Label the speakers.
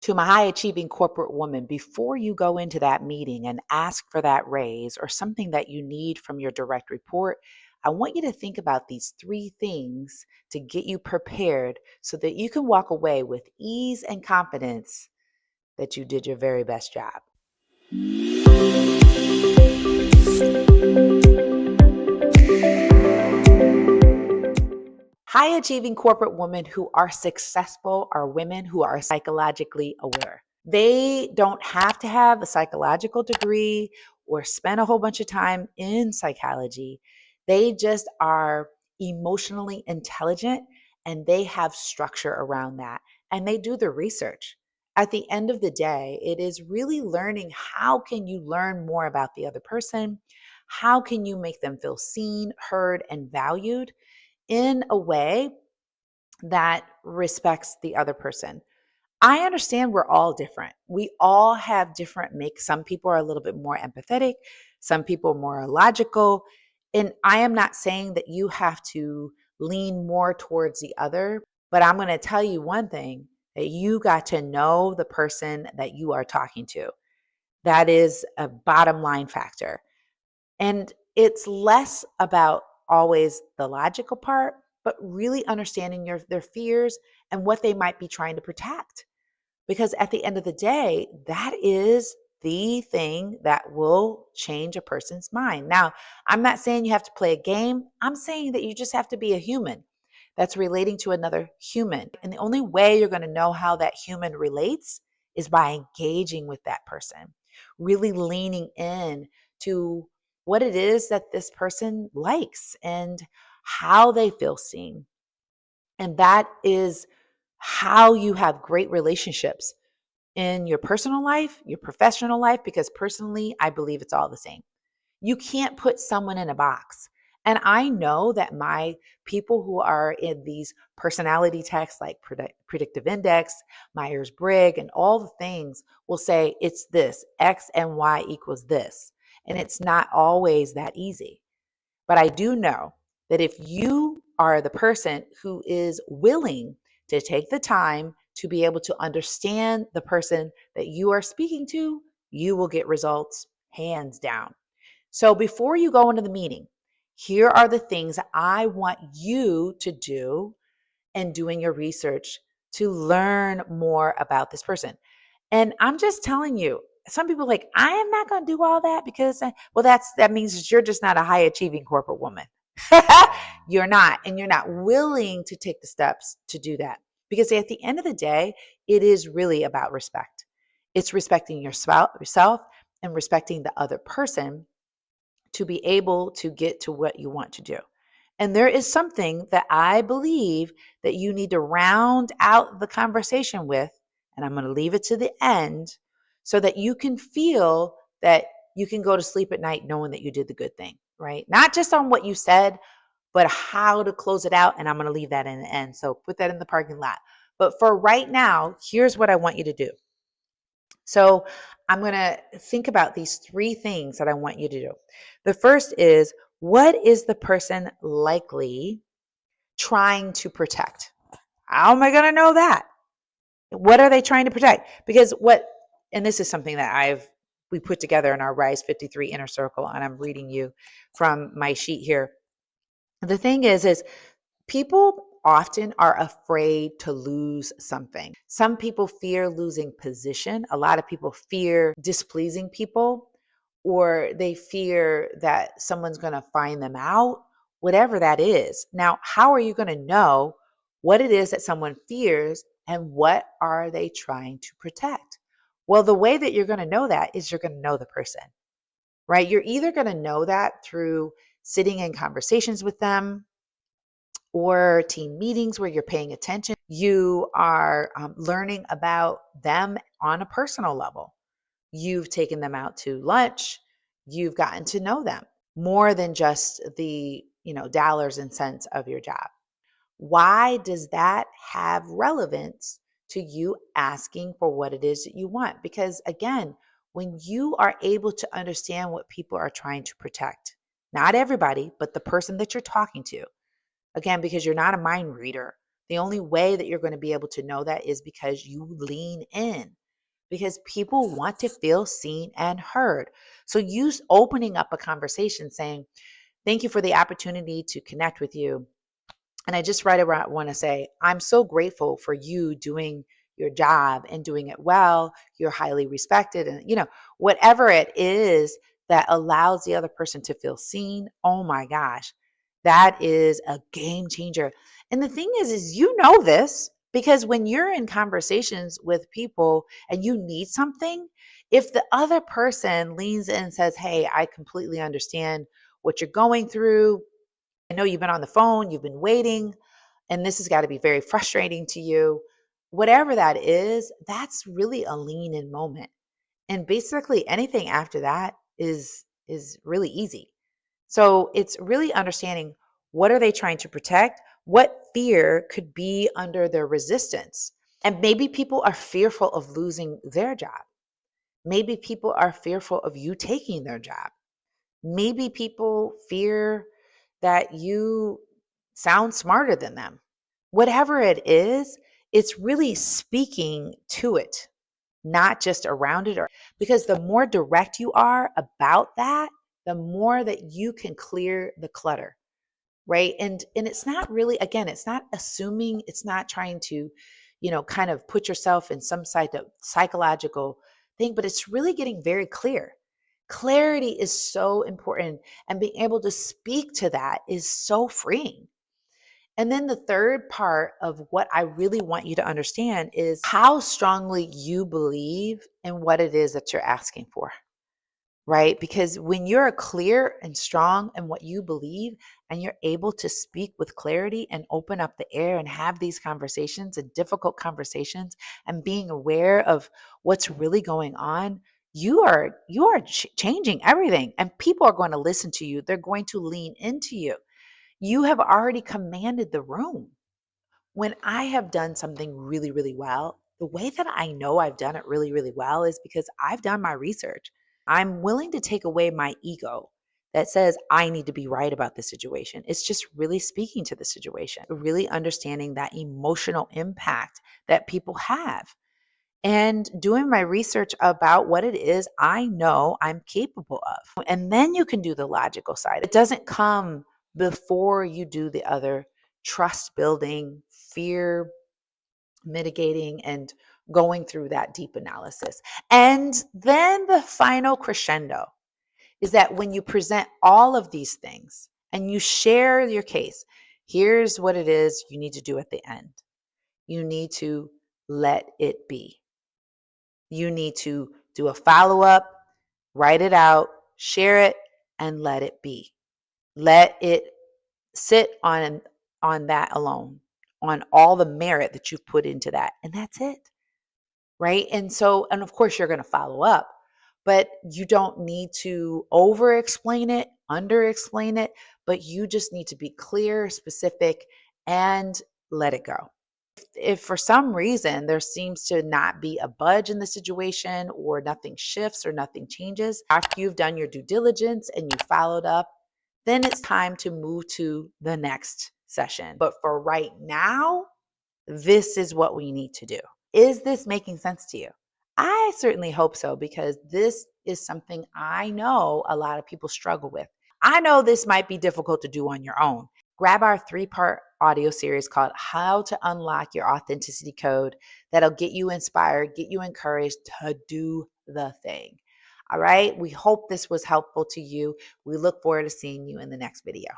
Speaker 1: To my high achieving corporate woman, before you go into that meeting and ask for that raise or something that you need from your direct report, I want you to think about these three things to get you prepared so that you can walk away with ease and confidence that you did your very best job. High achieving corporate women who are successful are women who are psychologically aware. They don't have to have a psychological degree or spend a whole bunch of time in psychology. They just are emotionally intelligent and they have structure around that and they do the research. At the end of the day, it is really learning how can you learn more about the other person? How can you make them feel seen, heard, and valued in a way that respects the other person? I understand we're all different. We all have different makes. Some people are a little bit more empathetic, some people are more logical. And I am not saying that you have to lean more towards the other, but I'm going to tell you one thing, that you got to know the person that you are talking to. That is a bottom line factor. And it's less about always the logical part, but really understanding their fears and what they might be trying to protect. Because at the end of the day, that is the thing that will change a person's mind. Now, I'm not saying you have to play a game. I'm saying that you just have to be a human that's relating to another human. And the only way you're going to know how that human relates is by engaging with that person, really leaning in to what it is that this person likes and how they feel seen. And that is how you have great relationships in your personal life, your professional life, because personally, I believe it's all the same. You can't put someone in a box. And I know that my people who are in these personality tests like predictive index, Myers-Briggs, and all the things will say it's this, X and Y equals this. And it's not always that easy. But I do know that if you are the person who is willing to take the time to be able to understand the person that you are speaking to, you will get results hands down. So before you go into the meeting, here are the things I want you to do in doing your research to learn more about this person. And I'm just telling you, some people are like, I am not going to do all that because, well, that means that you're just not a high achieving corporate woman. You're not, and you're not willing to take the steps to do that. Because at the end of the day, it is really about respect. It's respecting yourself and respecting the other person to be able to get to what you want to do. And there is something that I believe that you need to round out the conversation with, and I'm going to leave it to the end so that you can feel that you can go to sleep at night knowing that you did the good thing, right? Not just on what you said, but how to close it out. And I'm going to leave that in the end. So put that in the parking lot. But for right now, here's what I want you to do. So I'm going to think about these three things that I want you to do. The first is, what is the person likely trying to protect? How am I going to know that? What are they trying to protect? Because and this is something that we put together in our Rise 53 Inner Circle, and I'm reading you from my sheet here. The thing is people often are afraid to lose something. Some people fear losing position. A lot of people fear displeasing people, or they fear that someone's going to find them out, whatever that is. Now, how are you going to know what it is that someone fears and what are they trying to protect? Well, the way that you're going to know that is you're going to know the person, right? You're either going to know that through sitting in conversations with them, or team meetings where you're paying attention. You are learning about them on a personal level. You've taken them out to lunch. You've gotten to know them more than just the dollars and cents of your job. Why does that have relevance to you asking for what it is that you want? Because again, when you are able to understand what people are trying to protect, not everybody, but the person that you're talking to, again, because you're not a mind reader, the only way that you're going to be able to know that is because you lean in. because people want to feel seen and heard. So use opening up a conversation saying, thank you for the opportunity to connect with you. And I just right around want to say, I'm so grateful for you doing your job and doing it well. You're highly respected. And, whatever it is that allows the other person to feel seen. Oh my gosh, that is a game changer. And the thing is you know this because when you're in conversations with people and you need something, if the other person leans in and says, hey, I completely understand what you're going through. I know you've been on the phone, you've been waiting, and this has got to be very frustrating to you. Whatever that is, that's really a lean in moment. And basically anything after that is really easy. So it's really understanding, what are they trying to protect? What fear could be under their resistance? And maybe people are fearful of losing their job. Maybe people are fearful of you taking their job. Maybe people fear that you sound smarter than them. Whatever it is, it's really speaking to it, not just around it. Because the more direct you are about that, the more that you can clear the clutter, right? And it's not really, again, it's not assuming, it's not trying to, kind of put yourself in some side of psychological thing, but it's really getting very clear. Clarity is so important, and being able to speak to that is so freeing. And then the third part of what I really want you to understand is how strongly you believe in what it is that you're asking for, right? Because when you're clear and strong in what you believe and you're able to speak with clarity and open up the air and have these conversations and difficult conversations and being aware of what's really going on, you are changing everything, and people are going to listen to you. They're going to lean into you. You have already commanded the room. When I have done something really, really well, the way that I know I've done it really, really well is because I've done my research. I'm willing to take away my ego that says I need to be right about the situation. It's just really speaking to the situation, really understanding that emotional impact that people have, and doing my research about what it is I know I'm capable of. And then you can do the logical side. It doesn't come before you do the other trust building, fear mitigating, and going through that deep analysis. And then the final crescendo is that when you present all of these things and you share your case, here's what it is you need to do at the end. You need to let it be. You need to do a follow up, write it out, share it, and let it be. Let it sit on that alone, on all the merit that you've put into that. And that's it. Right. And of course, you're going to follow up, but you don't need to over explain it, under explain it, but you just need to be clear, specific, and let it go. If for some reason there seems to not be a budge in the situation, or nothing shifts or nothing changes after you've done your due diligence and you followed up, then it's time to move to the next session. But for right now, this is what we need to do. Is this making sense to you? I certainly hope so, because this is something I know a lot of people struggle with. I know this might be difficult to do on your own. Grab our 3-part audio series called How to Unlock Your Authenticity Code that'll get you inspired, get you encouraged to do the thing. All right. We hope this was helpful to you. We look forward to seeing you in the next video.